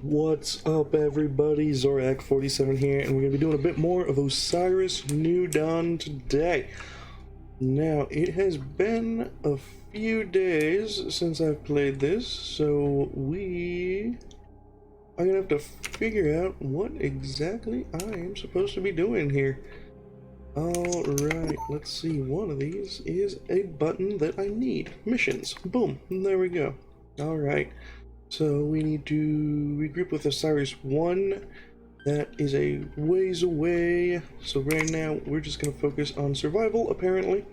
What's up, everybody? Zorak47 here, and we're going to be doing a bit more of Osiris New Dawn today. Now, it has been a few days since I've played this, so we are going to have to figure out what exactly I am supposed to be doing here. Alright, let's see. One of these is a button that I need. Missions. Boom. There we go. Alright. So we need to regroup with Osiris 1. That is a ways away. So right now we're just going to focus on survival, apparently.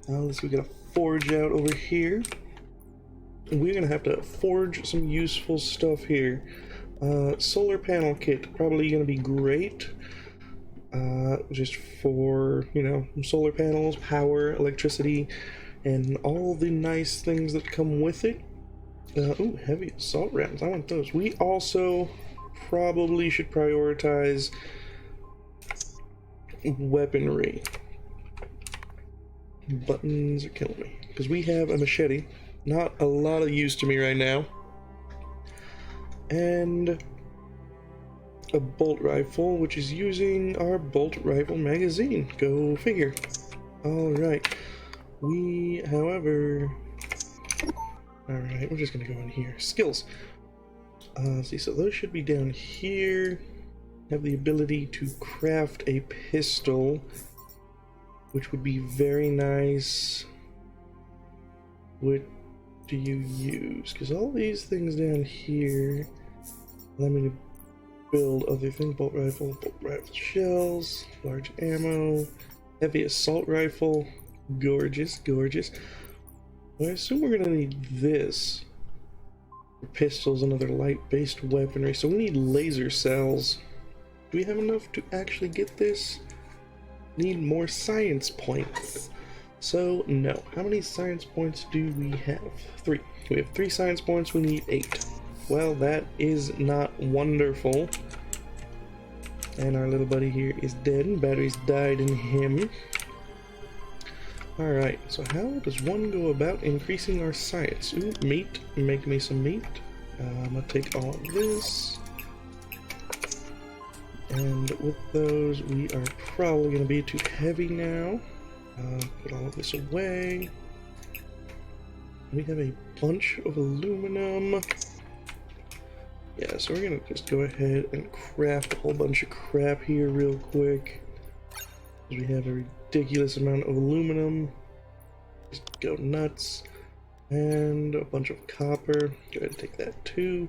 Let's see, we got a forge out over here. We're going to have to forge some useful stuff here. Solar panel kit, probably going to be great. Just for, you know, solar panels, power, electricity, and all the nice things that come with it. Ooh, heavy assault rounds. I want those. We also probably should prioritize weaponry. Buttons are killing me. Because we have a machete. Not a lot of use to me right now. And a bolt rifle, which is using our bolt rifle magazine. Go figure. Alright. We, however... Alright, we're just gonna go in here. Skills. See, so those should be down here. Have the ability to craft a pistol, which would be very nice. What do you use? Because all these things down here allow me to build other things. Bolt rifle shells, large ammo, heavy assault rifle. Gorgeous, gorgeous. I assume we're gonna need this for pistols and other light-based weaponry, so we need laser cells. Do we have enough to actually get this? Need more science points. So, no. How many science points do we have? 3. We have 3 science points, we need 8. Well, that is not wonderful. And our little buddy here is dead, and batteries died in him. Alright, so how does one go about increasing our science? Ooh, meat. Make me some meat. I'm gonna take all of this. And with those, we are probably gonna be too heavy now. Put all of this away. We have a bunch of aluminum. Yeah, so we're gonna just go ahead and craft a whole bunch of crap here real quick. We have a ridiculous amount of aluminum. Just go nuts. And a bunch of copper. Go ahead and take that too.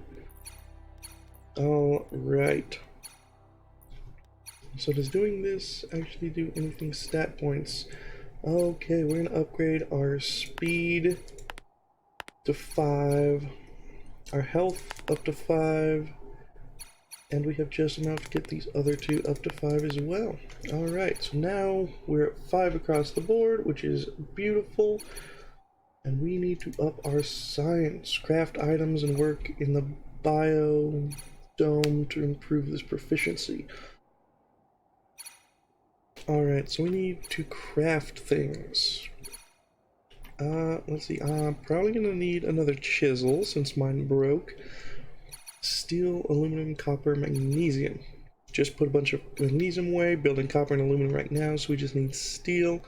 Alright. So does doing this actually do anything stat points? Okay, we're gonna upgrade our speed to 5. Our health up to 5. And we have just enough to get these other 2 up to 5 as well. Alright, so now we're at 5 across the board, which is beautiful. And we need to up our science, craft items, and work in the biodome to improve this proficiency. Alright, so we need to craft things. Let's see, I'm probably gonna need another chisel since mine broke. Steel, aluminum, copper, magnesium. Just put a bunch of magnesium away, building copper and aluminum right now, so we just need steel,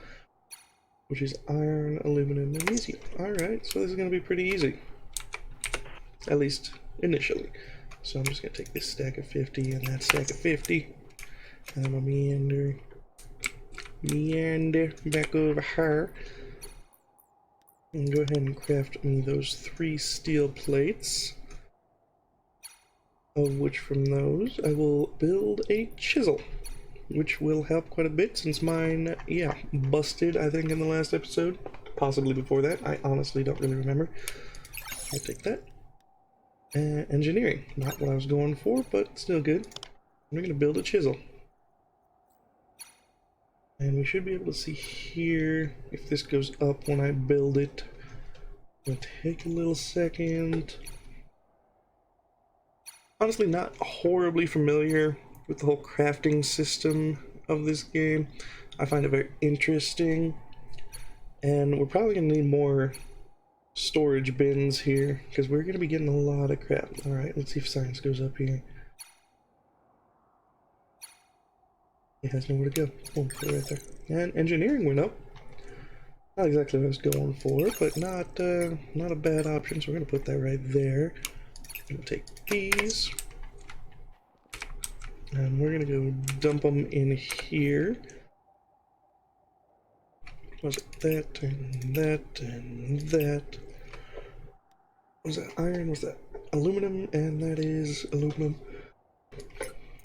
which is iron, aluminum, magnesium. Alright, so this is going to be pretty easy. At least, initially. So I'm just going to take this stack of 50 and that stack of 50. And I'm going to meander back over here. And go ahead and craft me those 3 steel plates. Of which from those I will build a chisel, which will help quite a bit since mine, yeah, busted, I think, in the last episode. Possibly before that. I honestly don't really remember. I'll take that. Engineering. Not what I was going for, but still good. I'm going to build a chisel. And we should be able to see here if this goes up when I build it. It'll take a little second. Honestly, not horribly familiar with the whole crafting system of this game. I find it very interesting, and we're probably going to need more storage bins here, because we're going to be getting a lot of crap. Alright, let's see if science goes up here. It has nowhere to go. Oh, put it right there. And engineering went up. Not exactly what I was going for, but not a bad option, so we're going to put that right there. I'm going to take these. And we're going to go dump them in here. Was it that and that and that? Was that iron? Was that aluminum? And that is aluminum.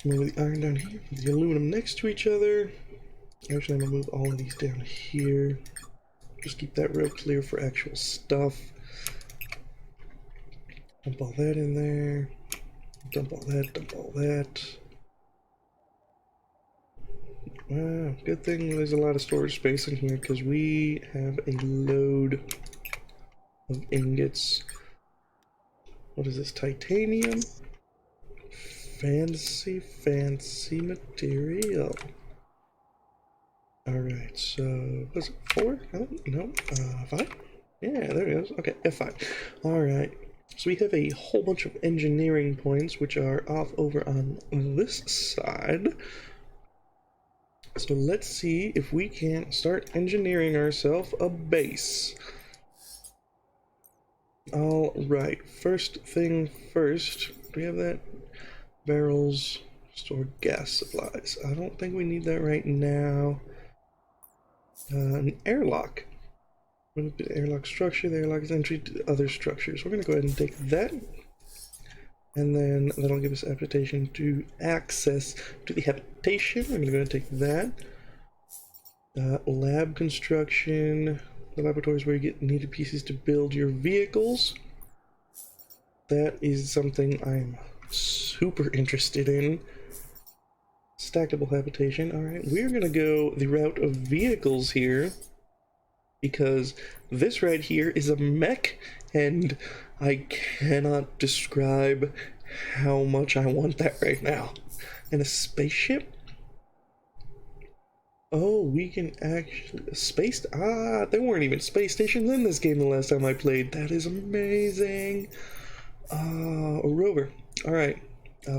Move the iron down here, the aluminum next to each other. Actually, I'm gonna move all of these down here. Just keep that real clear for actual stuff. Dump all that in there. Dump all that, dump all that. Wow, good thing there's a lot of storage space in here because we have a load of ingots. What is this? Titanium? Fancy, fancy material. Alright, so was it 4? No, 5? Yeah, there it is. Okay, F5. Alright, so we have a whole bunch of engineering points which are off over on this side. So let's see if we can start engineering ourselves a base. Alright, first thing first. Do we have that? Barrels, store gas supplies. I don't think we need that right now. An airlock. The airlock structure. The airlock is entry to other structures. We're going to go ahead and take that. And then that'll give us habitation to access to the habitation. We're going to go ahead and take that. Lab construction. The laboratory is where you get needed pieces to build your vehicles. That is something I'm super interested in. Stackable habitation. Alright, we're gonna go the route of vehicles here because this right here is a mech and I cannot describe how much I want that right now. And a spaceship? Oh, we can actually there weren't even space stations in this game the last time I played. That is amazing. A rover. Alright,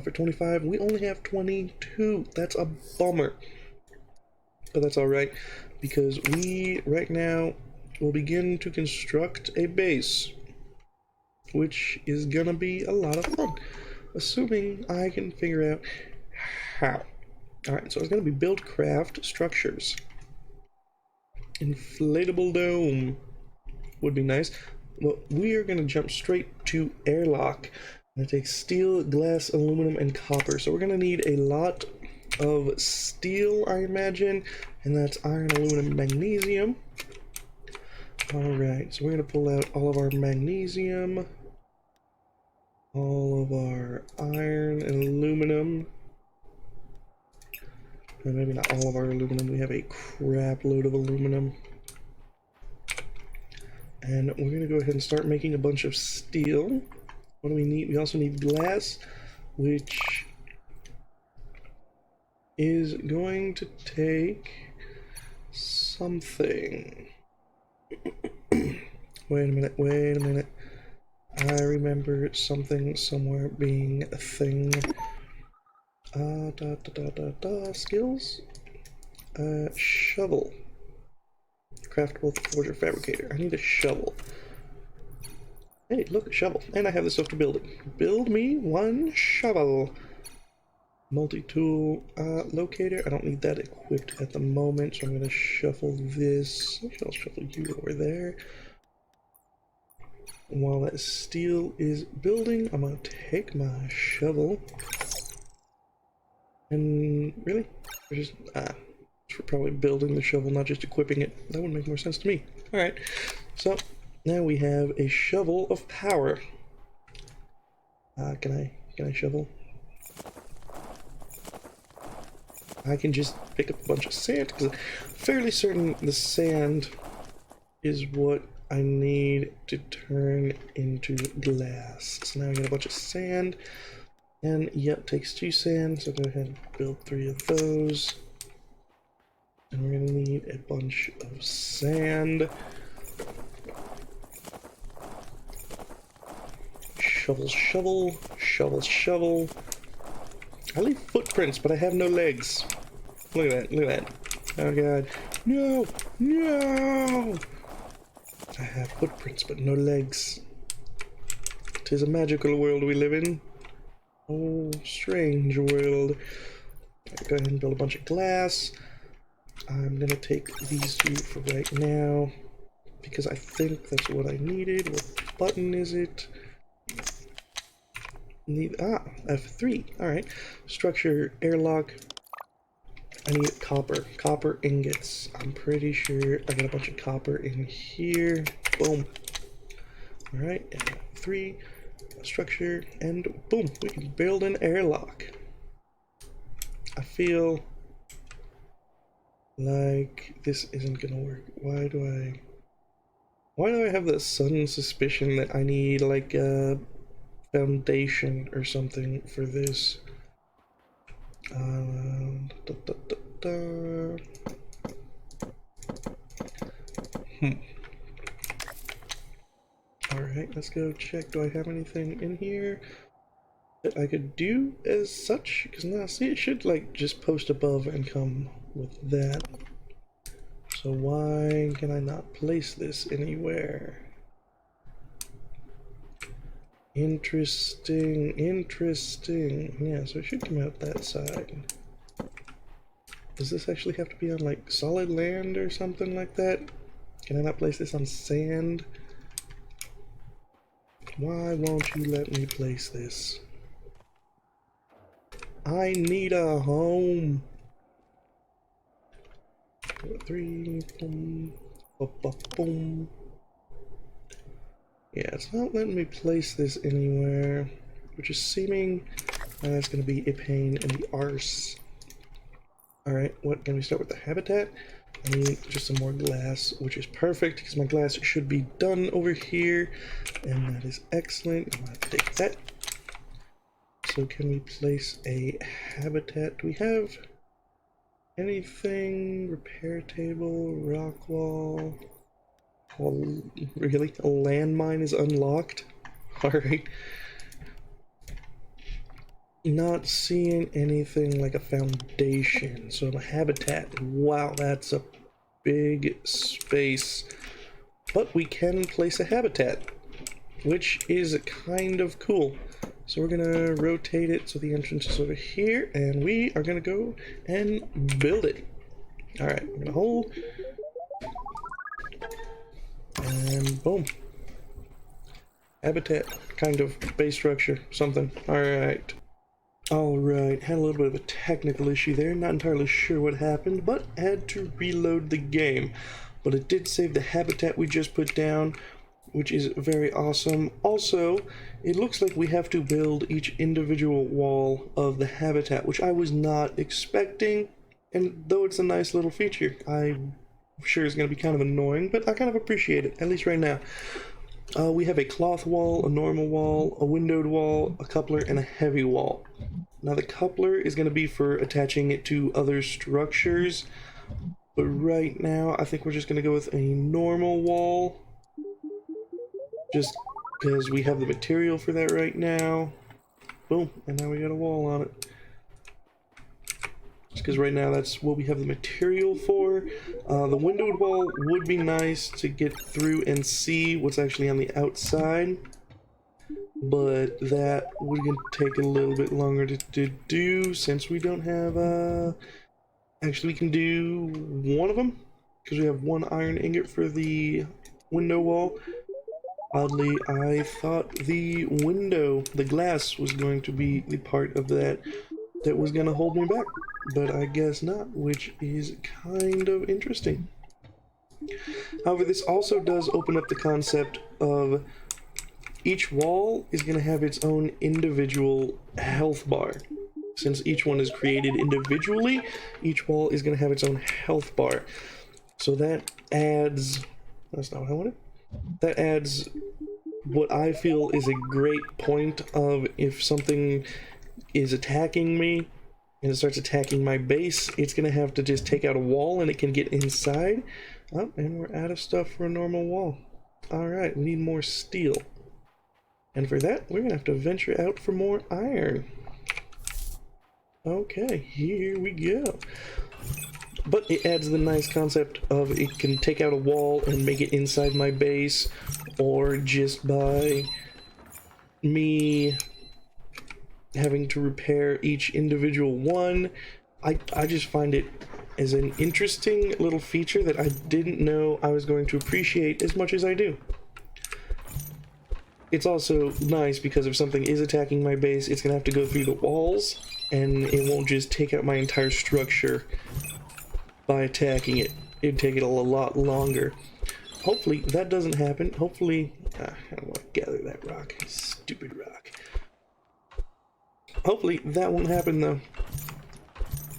for 25, we only have 22. That's a bummer. But that's alright, because we, right now, will begin to construct a base. Which is gonna be a lot of fun. Assuming I can figure out how. Alright, so it's gonna be build craft structures. Inflatable dome would be nice. Well, we are gonna jump straight to airlock. I'm gonna take steel, glass, aluminum, and copper. So we're gonna need a lot of steel, I imagine, and that's iron, aluminum, magnesium. Alright, so we're gonna pull out all of our magnesium, all of our iron and aluminum, and maybe not all of our aluminum, we have a crap load of aluminum. And we're gonna go ahead and start making a bunch of steel. What do we need? We also need glass, which is going to take something. Wait a minute. I remember something somewhere being a thing. Skills? Shovel. Craftable forger fabricator. I need a shovel. Hey, look, a shovel. And I have the stuff to build it. Build me one shovel. Multi-tool locator. I don't need that equipped at the moment, so I'm going to shuffle this. I'll shuffle you over there. And while that steel is building, I'm going to take my shovel. And really? We're just, we're probably building the shovel, not just equipping it. That would make more sense to me. Alright, so now we have a shovel of power. Can I shovel? I can just pick up a bunch of sand, because I'm fairly certain the sand is what I need to turn into glass. So now I got a bunch of sand, and yep, takes 2 sand, so go ahead and build 3 of those. And we're gonna need a bunch of sand. shovel, shovel, shovel, shovel. I leave footprints, but I have no legs. Look at that, look at that. Oh god. No! No! I have footprints, but no legs. 'Tis a magical world we live in. Oh, strange world. Go ahead and build a bunch of glass. I'm gonna take these two for right now, because I think that's what I needed. What button is it? F3. Alright. Structure, airlock. I need copper. Copper ingots. I'm pretty sure I got a bunch of copper in here. Boom. Alright, F3. Structure, and boom. We can build an airlock. I feel like this isn't gonna work. Why do I have the sudden suspicion that I need like a foundation or something for this? Alright, let's go check. Do I have anything in here that I could do as such? Because now, see, it should like just post above and come with that. So why can I not place this anywhere? Interesting, interesting. Yeah, so it should come out that side. Does this actually have to be on like solid land or something like that? Can I not place this on sand? Why won't you let me place this? I need a home. 3, boom, boom, boom, boom. Yeah, it's not letting me place this anywhere, which is seeming that's going to be a pain in the arse. Alright, what can we start with the habitat? I need just some more glass, which is perfect because my glass should be done over here, and that is excellent. I'm going to take that. So can we place a habitat? Do we have anything? Repair table, rock wall. Oh, really? A landmine is unlocked? Alright. Not seeing anything like a foundation. So a habitat. Wow, that's a big space. But we can place a habitat, which is kind of cool. So we're gonna rotate it so the entrance is over here, and we are gonna go and build it. Alright, we're gonna hold. And boom. Habitat, kind of, base structure, something. Alright. Alright, had a little bit of a technical issue there, not entirely sure what happened, but had to reload the game. But it did save the habitat we just put down, which is very awesome. Also, it looks like we have to build each individual wall of the habitat, which I was not expecting, and though it's a nice little feature, I'm sure it's going to be kind of annoying, but I kind of appreciate it, at least right now. We have a cloth wall, a normal wall, a windowed wall, a coupler, and a heavy wall. Now the coupler is going to be for attaching it to other structures, but right now I think we're just going to go with a normal wall, just because we have the material for that right now. Boom, and now we got a wall on it. Just because right now that's what we have the material for. The windowed wall would be nice to get through and see what's actually on the outside, but that would take a little bit longer to do since we don't have actually we can do one of them because we have one iron ingot for the window wall. Oddly, I thought the window, the glass, was going to be the part of that was going to hold me back, but I guess not, which is kind of interesting. However, this also does open up the concept of each wall is going to have its own individual health bar. Since each one is created individually, each wall is going to have its own health bar. So that adds... That's not what I wanted. That adds what I feel is a great point of if something is attacking me and it starts attacking my base, it's going to have to just take out a wall and it can get inside. Oh, and we're out of stuff for a normal wall. Alright, we need more steel. And for that, we're gonna have to venture out for more iron. Okay, here we go. But it adds the nice concept of it can take out a wall and make it inside my base, or just by me having to repair each individual one. I just find it as an interesting little feature that I didn't know I was going to appreciate as much as I do. It's also nice because if something is attacking my base, it's gonna have to go through the walls, and it won't just take out my entire structure by attacking it. It'd take it a lot longer. Hopefully that doesn't happen. Hopefully, I don't want to gather that rock. Stupid rock. Hopefully that won't happen though.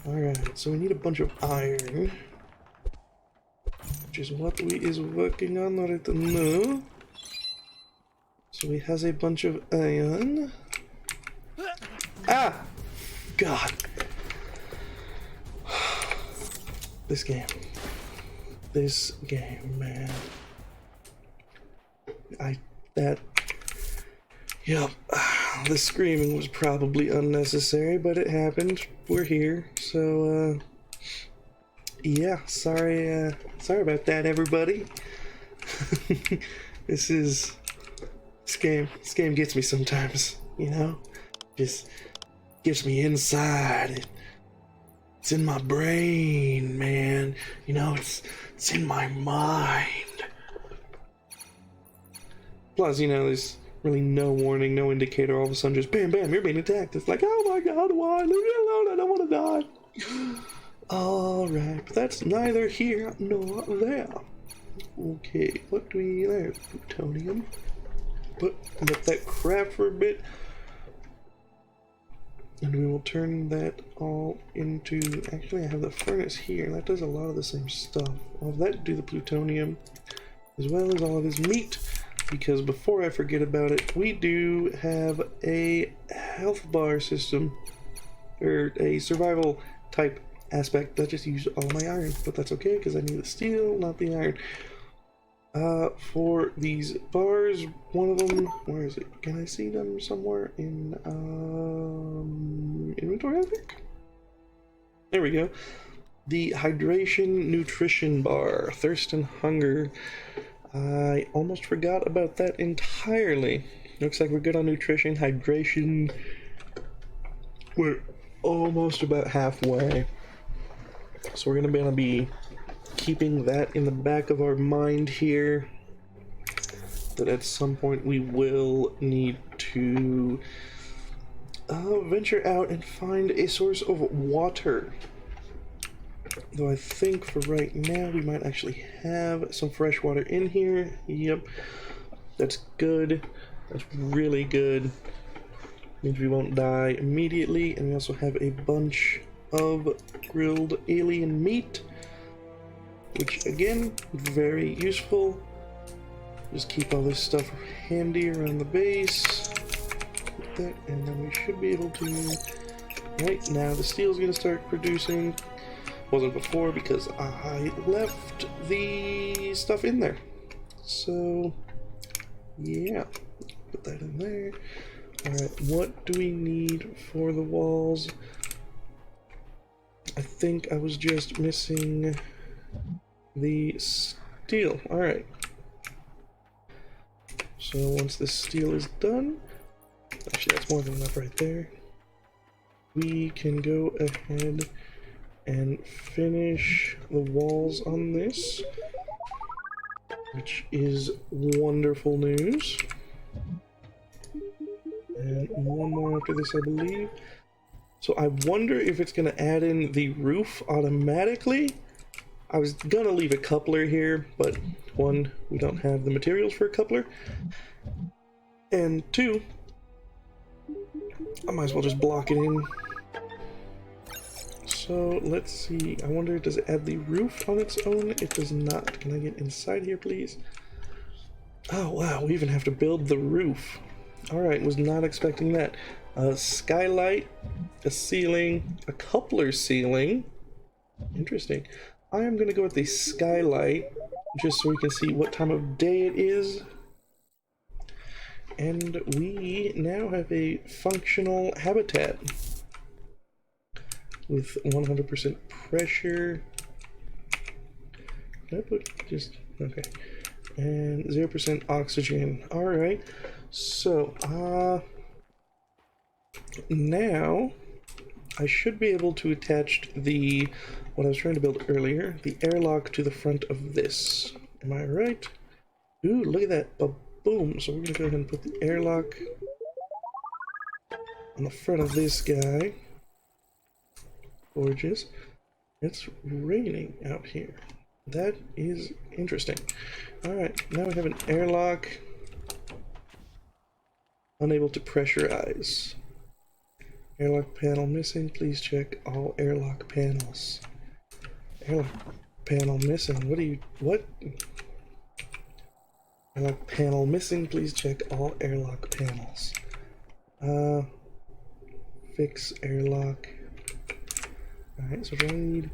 Alright, so we need a bunch of iron, which is what we is working on right now. So we has a bunch of iron. Ah! God. This game, man. Yep. The screaming was probably unnecessary, but it happened. We're here, so, yeah, sorry about that, everybody. This game gets me sometimes, you know? Just gets me inside. It's in my brain, man. You know, it's in my mind. Plus, you know, there's really no warning, no indicator. All of a sudden, just bam, bam, you're being attacked. It's like, oh my god, why? Leave me alone, I don't want to die. Alright, but that's neither here nor there. Okay, what do we... There's plutonium. Let that craft for a bit. And we will turn that all into... Actually, I have the furnace here. That does a lot of the same stuff. I'll have that do the plutonium, as well as all of this meat. Because before I forget about it, we do have a health bar system. Or a survival type aspect that just used all my iron. But that's okay, because I need the steel, not the iron. For these bars, one of them, where is it? Can I see them somewhere in, inventory, I think? There we go. The hydration nutrition bar, thirst and hunger. I almost forgot about that entirely. Looks like we're good on nutrition, hydration. We're almost about halfway. So we're gonna be keeping that in the back of our mind here, that at some point we will need to venture out and find a source of water. Though I think for right now we might actually have some fresh water in here. Yep, that's good. That's really good. Means we won't die immediately, and we also have a bunch of grilled alien meat, which again, very useful. Just keep all this stuff handy around the base. Like that, and then we should be able to... Right now, the steel's gonna start producing. Wasn't before because I left the stuff in there. So, yeah. Put that in there. Alright, what do we need for the walls? I think I was just missing the steel. Alright. So once the steel is done, actually that's more than enough right there, we can go ahead and finish the walls on this, which is wonderful news. And one more after this, I believe. So I wonder if it's going to add in the roof automatically. I was going to leave a coupler here, but one, we don't have the materials for a coupler. And two, I might as well just block it in. So let's see, I wonder, does it add the roof on its own? It does not. Can I get inside here, please? Oh wow, we even have to build the roof. Alright, was not expecting that. A skylight, a ceiling, a coupler ceiling. Interesting. I am going to go with the skylight, just so we can see what time of day it is. and we now have a functional habitat with 100% pressure. Can I put just okay? And 0% oxygen. All right. So now I should be able to attach the what I was trying to build earlier, the airlock to the front of this. Am I right? Ooh, look at that. Boom. So we're gonna go ahead and put the airlock on the front of this guy. Gorgeous. It's raining out here. That is interesting. Alright, now we have an airlock. Unable to pressurize. Airlock panel missing. Please check all airlock panels. Airlock panel missing. What? Airlock panel missing. Please check all airlock panels. Fix airlock. Alright, so I need...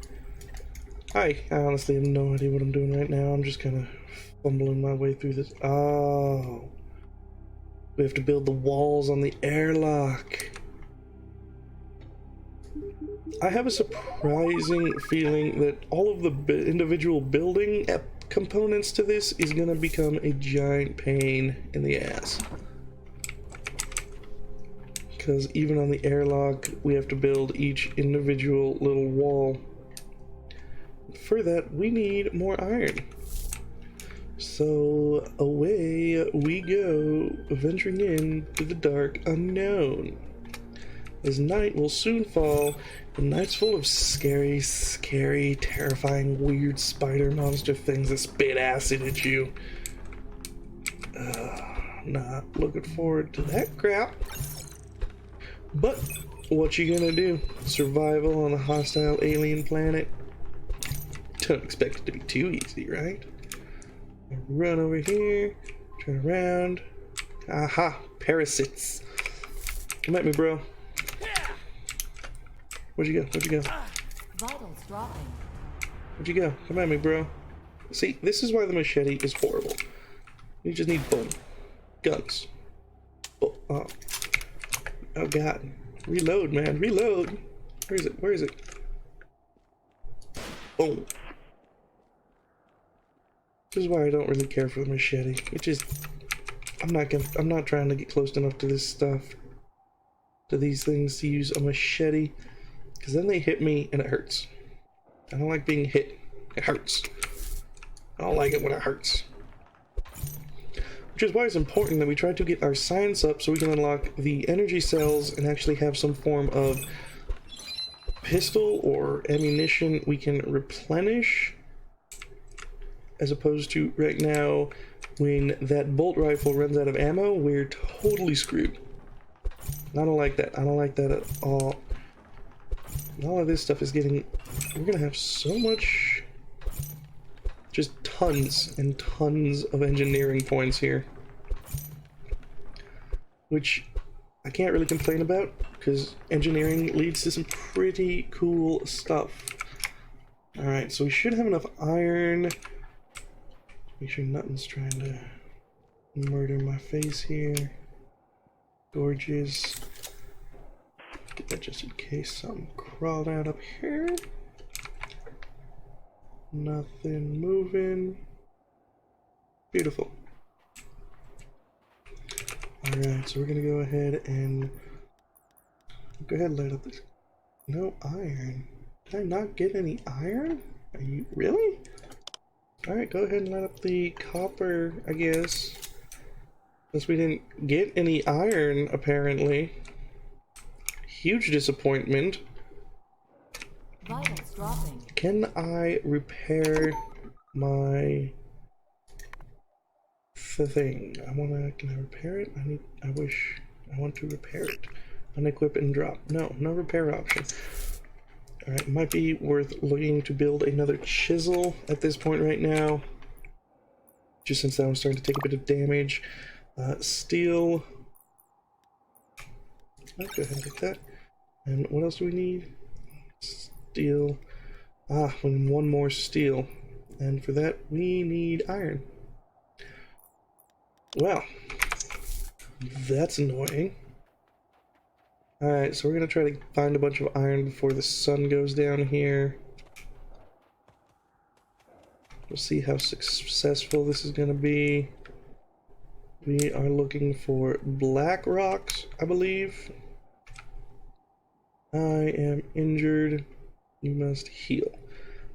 I honestly have no idea what I'm doing right now. I'm just kind of fumbling my way through this. Oh. We have to build the walls on the airlock. I have a surprising feeling that all of the individual building components to this is going to become a giant pain in the ass. Because even on the airlock, we have to build each individual little wall. For that, we need more iron. So away we go, venturing into the dark unknown. As night will soon fall, the night's full of scary, terrifying, weird spider monster things that spit acid at you. Not looking forward to that crap. But what you gonna do? Survival on a hostile alien planet? Don't expect it to be too easy, right? Run over here, turn around. Aha, parasites. Come at me, bro. Where'd you go? Where'd you go? Vitals dropping. Where'd you go? Come at me, bro. See, this is why the machete is horrible. You just need boom. Guns. Oh god. Reload, man. Reload. Where is it? Where is it? Boom. This is why I don't really care for the machete. It just... I'm not trying to get close enough to this stuff. To these things to use a machete. Because then they hit me and it hurts. I don't like being hit. It hurts. I don't like it when it hurts. Which is why it's important that we try to get our science up so we can unlock the energy cells and actually have some form of pistol or ammunition we can replenish. As opposed to right now, when that bolt rifle runs out of ammo, we're totally screwed. I don't like that. I don't like that at all. All of this stuff is getting... We're gonna have so much... Just tons and tons of engineering points here. Which I can't really complain about, because engineering leads to some pretty cool stuff. Alright, so we should have enough iron. Make sure nothing's trying to murder my face here. Gorgeous. Get that just in case something crawled out up here. Nothing moving. Beautiful. Alright, so we're gonna go ahead and light up this. No iron. Did I not get any iron? Are you really? Alright, go ahead and light up the copper, I guess. Since we didn't get any iron, apparently. Huge disappointment. Vitals dropping. Can I repair my thing? Can I repair it? I want to repair it. Unequip and drop. No repair option. Alright, it might be worth looking to build another chisel at this point right now. Just since that one's starting to take a bit of damage. Steel. Let's go ahead and get that. And what else do we need? Steel. We need one more steel. And for that, we need iron. Well, That's annoying. Alright, so we're gonna try to find a bunch of iron before the sun goes down here. We'll see how successful this is gonna be. We are looking for black rocks, I believe. I am injured. You must heal.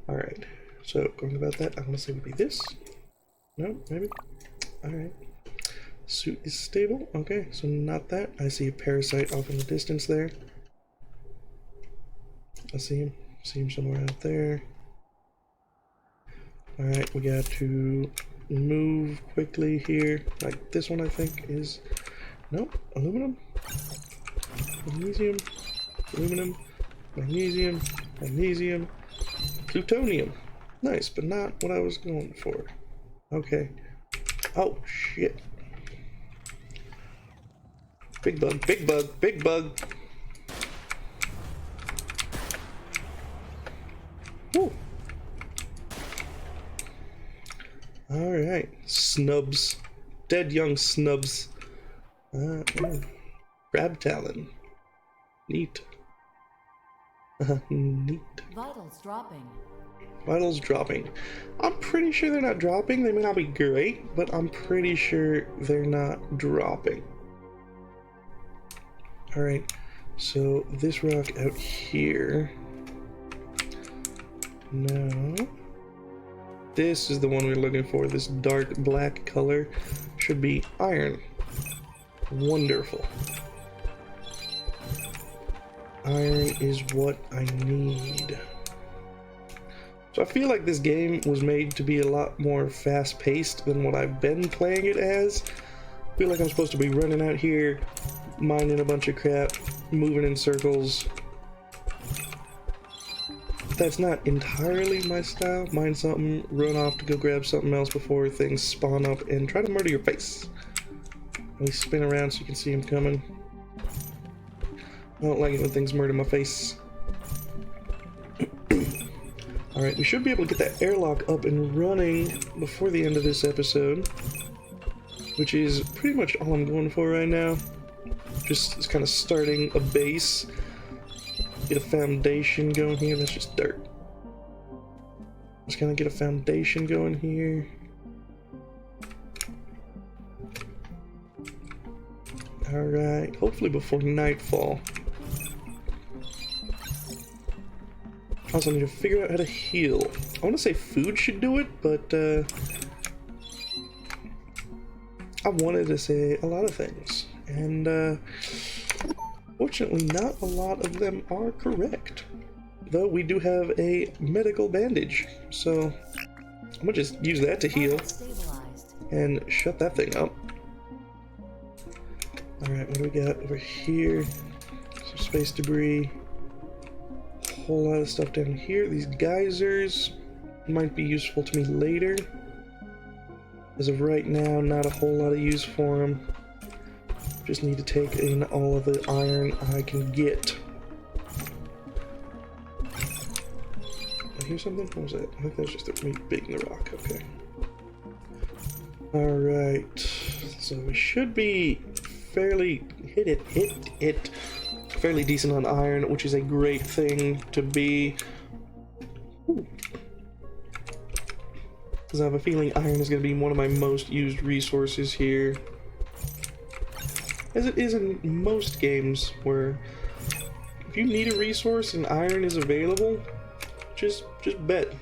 Alright, so going about that, I want to say would be this. No, maybe? Alright. Suit is stable. Okay, so not that. I see a parasite off in the distance there. I see him. See him somewhere out there. Alright, we got to move quickly here. Like this one, I think, is... Nope. Aluminum. Magnesium. Aluminum. Magnesium. Magnesium. Plutonium. Nice, but not what I was going for. Okay. Oh, shit. Big bug, big bug, big bug. Woo. Alright. Snubs. Dead young snubs. Crab talon. Neat. Neat. Vitals dropping. Vitals dropping. I'm pretty sure they're not dropping. They may not be great, but I'm pretty sure they're not dropping. Alright, so this rock out here. No. This is the one we're looking for. This dark black color should be iron. Wonderful. Iron is what I need. So I feel like this game was made to be a lot more fast-paced than what I've been playing it as. I feel like I'm supposed to be running out here, mining a bunch of crap, moving in circles. That's not entirely my style. Mine something, run off to go grab something else before things spawn up and try to murder your face. Let me spin around so you can see him coming. I don't like it when things murder my face. Alright, we should be able to get that airlock up and running before the end of this episode, which is pretty much all I'm going for right now. Just kind of starting a base, get a foundation going here. That's just dirt. Just kind of get a foundation going here. Alright, hopefully before nightfall. Also, I need to figure out how to heal. I want to say food should do it, but I wanted to say a lot of things. And fortunately, not a lot of them are correct. Though we do have a medical bandage, so I'm gonna just use that to heal and shut that thing up. Alright, what do we got over here? Some space debris. Whole lot of stuff down here. These geysers might be useful to me later. As of right now, not a whole lot of use for them. Just need to take in all of the iron I can get. I hear something? What was that? I think that was just me beating the rock. Okay. Alright. So we should be fairly fairly decent on iron, which is a great thing to be. Because I have a feeling iron is going to be one of my most used resources here. As it is in most games, where if you need a resource and iron is available, just bet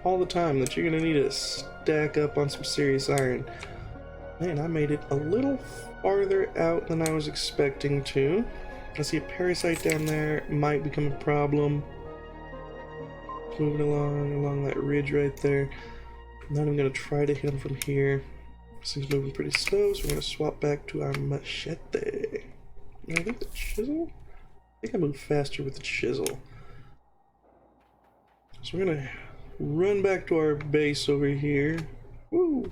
all the time that you're going to need to stack up on some serious iron. Man, I made it a little farther out than I was expecting to. I see a parasite down there, might become a problem. Moving along that ridge right there. Now I'm going to try to hit him from here. This thing's moving pretty slow, so we're going to swap back to our machete. And I think the chisel? I think I move faster with the chisel. So we're going to run back to our base over here. Woo!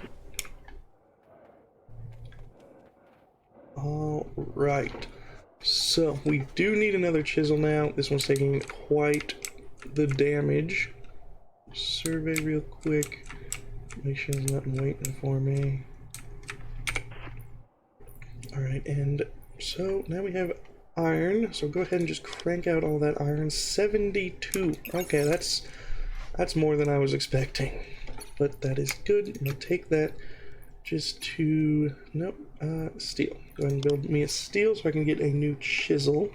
Alright. So, we do need another chisel now. This one's taking quite the damage. Survey real quick. Make sure there's nothing waiting for me. Alright, and so now we have iron, so go ahead and just crank out all that iron. 72. Okay, that's more than I was expecting. But that is good. I'm gonna take that just to... Nope, steel. Go ahead and build me a steel so I can get a new chisel.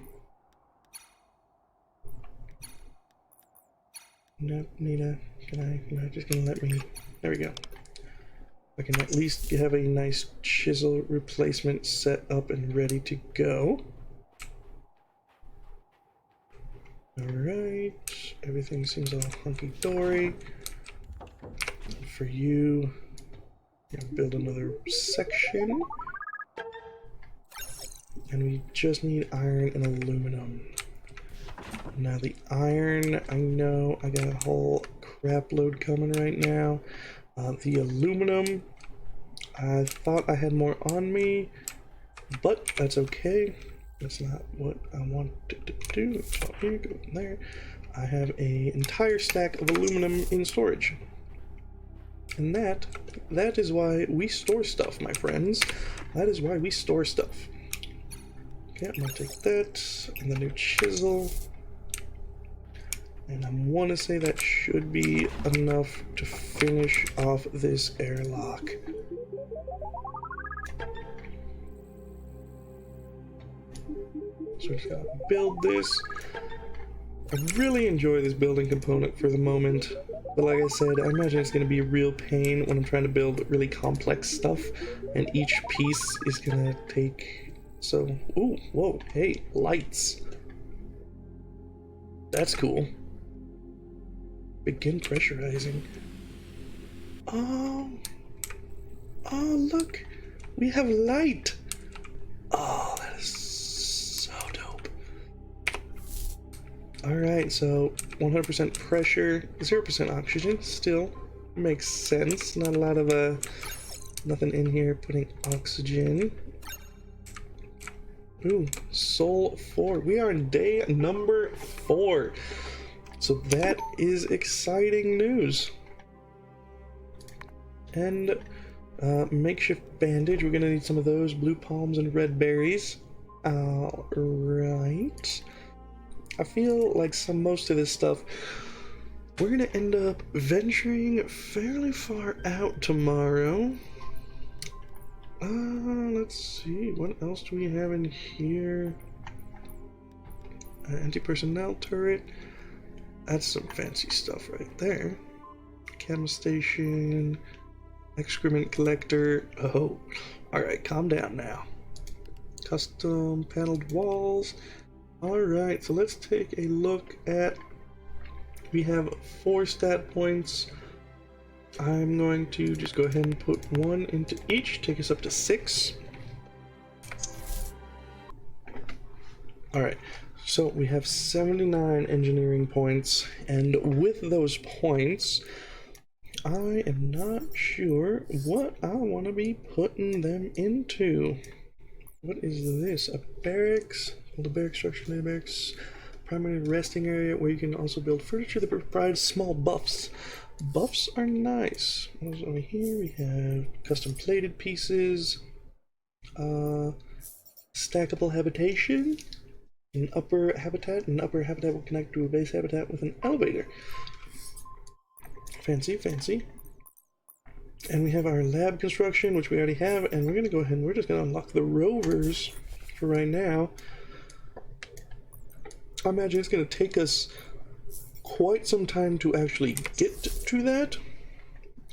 Nope, Nina, you're just gonna let me... There we go. I can at least have a nice chisel replacement set up and ready to go. Alright, everything seems all hunky-dory. For you, build another section. And we just need iron and aluminum. Now the iron, I know I got a whole crap load coming right now. The aluminum, I thought I had more on me, but that's okay. That's not what I wanted to do. So here, go there. I have an entire stack of aluminum in storage. And that is why we store stuff, my friends. That is why we store stuff. Okay, I'm gonna take that and the new chisel. And I want to say that should be enough to finish off this airlock. So I just gotta build this. I really enjoy this building component for the moment. But like I said, I imagine it's going to be a real pain when I'm trying to build really complex stuff. And each piece is going to take... So, ooh, whoa, hey, lights. That's cool. Begin pressurizing. Oh, look, we have light. Oh, that is so dope. Alright, so 100% pressure, 0% oxygen, still makes sense. Not a lot of, nothing in here putting oxygen. Ooh, Sol 4. We are in day number 4. So that is exciting news. And makeshift bandage, we're gonna need some of those, blue palms and red berries. Alright. I feel like most of this stuff, we're gonna end up venturing fairly far out tomorrow. Let's see, what else do we have in here? Anti-personnel turret. That's some fancy stuff right there. Chem station, excrement collector. Oh, alright, calm down now. Custom paneled walls. Alright, so let's take a look at... We have 4 stat points. I'm going to just go ahead and put 1 into each, take us up to 6. Alright, so we have 79 engineering points, and with those points, I am not sure what I want to be putting them into. What is this? A barracks? Hold a barrack structure near the barracks. Primary resting area where you can also build furniture that provides small buffs. Buffs are nice. What is over here? We have custom plated pieces. Stackable habitation. An upper habitat. An upper habitat will connect to a base habitat with an elevator. Fancy, fancy. And we have our lab construction, which we already have, and we're going to go ahead and we're just going to unlock the rovers for right now. I imagine it's going to take us quite some time to actually get to that.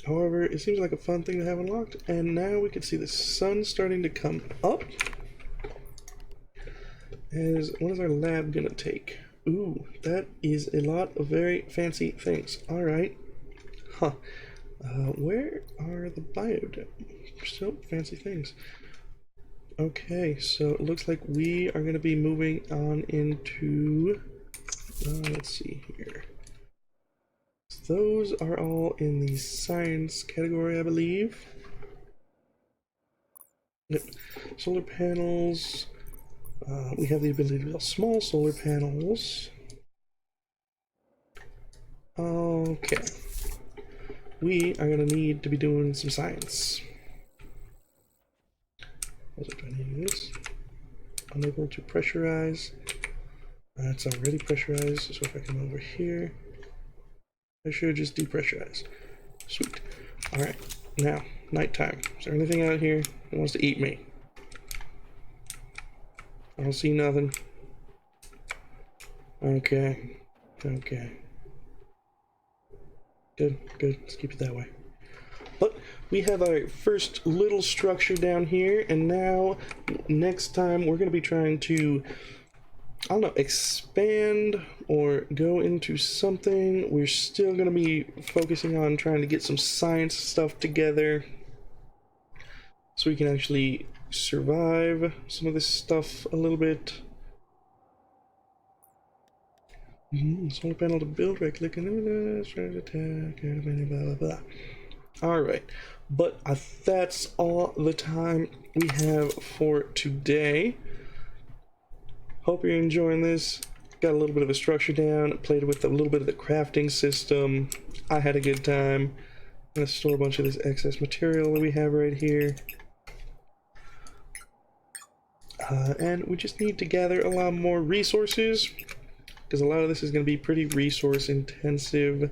However, it seems like a fun thing to have unlocked, and now we can see the sun starting to come up. What is our lab going to take? Ooh, that is a lot of very fancy things. Alright. Huh. Where are the biodome? Still fancy things. Okay, so it looks like we are going to be moving on into... let's see here. Those are all in the science category, I believe. Yep. Solar panels. We have the ability to build small solar panels. Okay. We are going to need to be doing some science. Was it doing this? Unable to pressurize. It's already pressurized, so if I come over here, I should just depressurize. Sweet. Alright, now, nighttime. Is there anything out here that wants to eat me? I don't see nothing. Okay. Okay. Good, good. Let's keep it that way. But we have our first little structure down here, and now next time we're going to be trying to, I don't know, expand or go into something. We're still going to be focusing on trying to get some science stuff together so we can actually survive some of this stuff a little bit. Solar panel to build, right click, and attack, blah blah blah. Alright, but that's all the time we have for today. Hope you're enjoying this. Got a little bit of a structure down, played with a little bit of the crafting system. I had a good time. I'm gonna store a bunch of this excess material that we have right here. And we just need to gather a lot more resources, because a lot of this is going to be pretty resource intensive.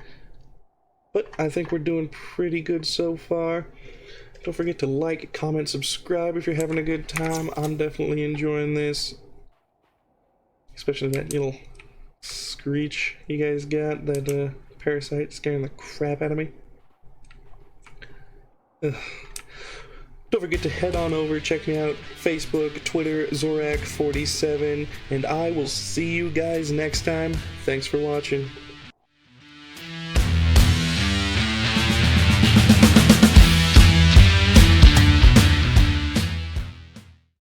But I think we're doing pretty good so far. Don't forget to like, comment, subscribe if you're having a good time. I'm definitely enjoying this. Especially that little screech you guys got, that parasite scaring the crap out of me. Ugh. Don't forget to head on over, check me out, Facebook, Twitter, Zorak47, and I will see you guys next time. Thanks for watching.